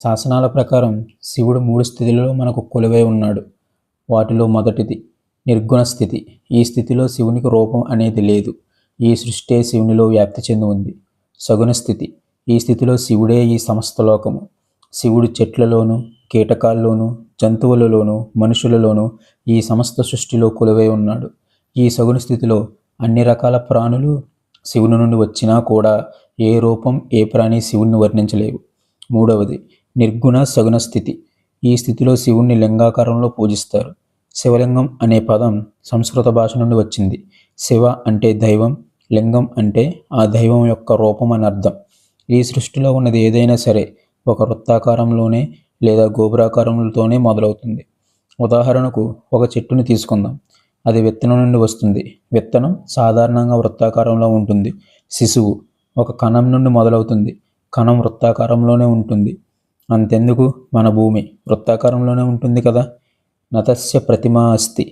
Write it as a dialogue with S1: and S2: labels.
S1: శాసనాల ప్రకారం శివుడు 3 స్థితులలో మనకు కొలువై ఉన్నాడు. వాటిలో మొదటిది నిర్గుణ స్థితి. ఈ స్థితిలో శివునికి రూపం అనేది లేదు. ఈ సృష్టే శివునిలో వ్యాప్తి చెంది ఉంది. సగుణ స్థితి. ఈ స్థితిలో శివుడే ఈ సమస్త లోకము. శివుడు చెట్లలోను, కీటకాల్లోనూ, జంతువులలోనూ, మనుషులలోనూ ఈ సమస్త సృష్టిలో కొలువై ఉన్నాడు. ఈ సగుణ స్థితిలో అన్ని రకాల ప్రాణులు శివుని నుండి వచ్చినా కూడా ఏ రూపం, ఏ ప్రాణి శివుణ్ణి వర్ణించలేవు. మూడవది నిర్గుణ సగుణ స్థితి. ఈ స్థితిలో శివుణ్ణి లింగాకారంలో పూజిస్తారు. శివలింగం అనే పదం సంస్కృత భాష నుండి వచ్చింది. శివ అంటే దైవం, లింగం అంటే ఆ దైవం యొక్క రూపం అని అర్థం. ఈ సృష్టిలో ఉన్నది ఏదైనా సరే ఒక వృత్తాకారంలోనే లేదా గోపురాకారంతోనే మొదలవుతుంది. ఉదాహరణకు ఒక చెట్టుని తీసుకుందాం. అది విత్తనం నుండి వస్తుంది. విత్తనం సాధారణంగా వృత్తాకారంలో ఉంటుంది. శిశువు ఒక కణం నుండి మొదలవుతుంది. కణం వృత్తాకారంలోనే ఉంటుంది. అంతెందుకు, మన భూమి వృత్తాకారంలోనే ఉంటుంది కదా. నతస్య ప్రతిమా అస్తి.